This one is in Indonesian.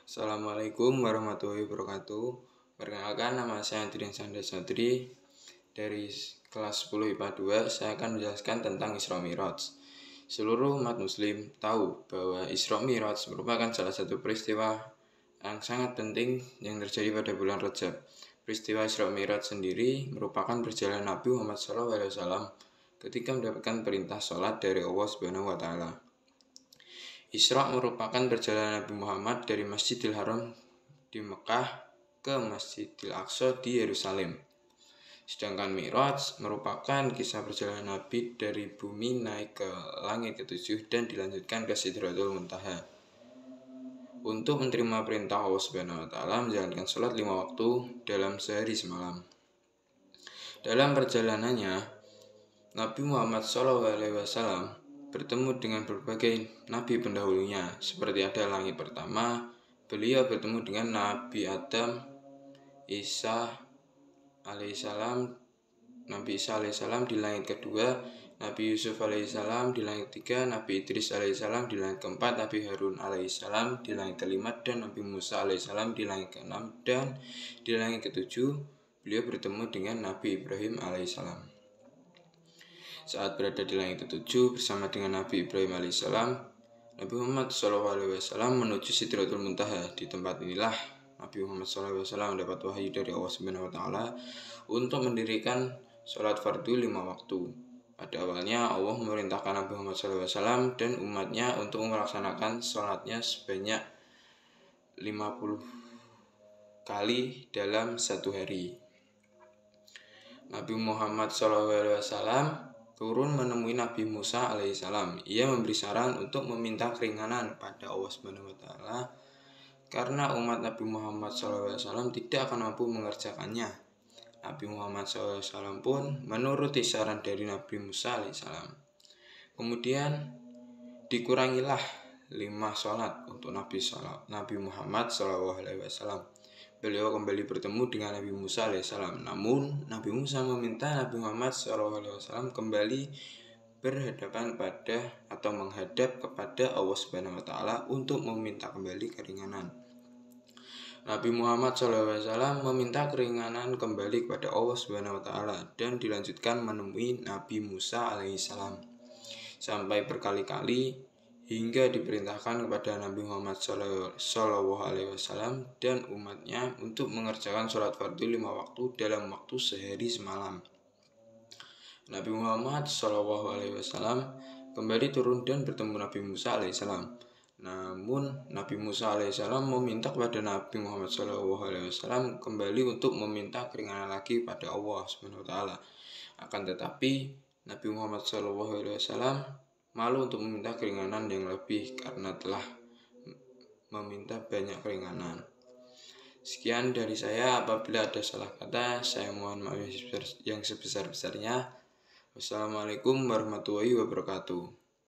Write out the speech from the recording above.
Assalamualaikum warahmatullahi wabarakatuh. Perkenalkan, nama saya Andrian Sanda Sodri dari kelas 10 IPA 2. Saya akan menjelaskan tentang Isra Mi'raj. Seluruh umat muslim tahu bahwa Isra Mi'raj merupakan salah satu peristiwa yang sangat penting yang terjadi pada bulan Rajab. Peristiwa Isra Mi'raj sendiri merupakan perjalanan Nabi Muhammad SAW ketika mendapatkan perintah sholat dari Allah Subhanahu wa Ta'ala. Isra merupakan perjalanan Nabi Muhammad dari Masjidil Haram di Mekah ke Masjidil Aqsa di Yerusalem. Sedangkan Mi'raj merupakan kisah perjalanan Nabi dari bumi naik ke langit ke-7 dan dilanjutkan ke Sidratul Muntaha. Untuk menerima perintah Allah Subhanahu wa Ta'ala menjalankan sholat 5 waktu dalam sehari semalam. Dalam perjalanannya, Nabi Muhammad SAW bertemu dengan berbagai nabi pendahulunya. Seperti ada langit pertama, beliau bertemu dengan Nabi Adam, Isa alaihissalam, Nabi Isa alaihissalam di langit kedua, Nabi Yusuf alaihissalam di langit ketiga, Nabi Idris alaihissalam di langit keempat, Nabi Harun alaihissalam di langit kelima, dan Nabi Musa alaihissalam di langit keenam, dan di langit ketujuh beliau bertemu dengan Nabi Ibrahim alaihissalam. Saat berada di langit ketujuh bersama dengan Nabi Ibrahim alaihissalam, Nabi Muhammad SAW menuju Sidratul Muntaha. Di tempat inilah Nabi Muhammad SAW mendapat wahyu dari Allah Subhanahu wa Ta'ala untuk mendirikan sholat fardu 5 waktu. Pada awalnya Allah memerintahkan Nabi Muhammad SAW dan umatnya untuk melaksanakan sholatnya sebanyak 50 kali dalam satu hari. Nabi Muhammad SAW turun menemui Nabi Musa alaihissalam. Ia memberi saran untuk meminta keringanan pada Allah Subhanahu wa Ta'ala karena umat Nabi Muhammad SAW tidak akan mampu mengerjakannya. Nabi Muhammad SAW pun menuruti saran dari Nabi Musa alaihissalam. Kemudian dikurangilah 5 sholat untuk Nabi Muhammad SAW. Beliau kembali bertemu dengan Nabi Musa alaihissalam. Namun Nabi Musa meminta Nabi Muhammad SAW kembali berhadapan menghadap kepada Allah Subhanahu wa Ta'ala untuk meminta kembali keringanan. Nabi Muhammad SAW meminta keringanan kembali kepada Allah Subhanahu wa Ta'ala dan dilanjutkan menemui Nabi Musa alaihissalam sampai berkali-kali hingga diperintahkan kepada Nabi Muhammad SAW dan umatnya untuk mengerjakan sholat fardu 5 waktu dalam waktu sehari semalam. Nabi Muhammad SAW kembali turun dan bertemu Nabi Musa alaihissalam. Namun Nabi Musa alaihissalam meminta kepada Nabi Muhammad SAW kembali untuk meminta keringanan lagi pada Allah Subhanahu wa Ta'ala. Akan tetapi Nabi Muhammad SAW malu untuk meminta keringanan yang lebih karena telah meminta banyak keringanan. Sekian dari saya. Apabila ada salah kata, saya mohon maaf yang sebesar-besarnya. Wassalamualaikum warahmatullahi wabarakatuh.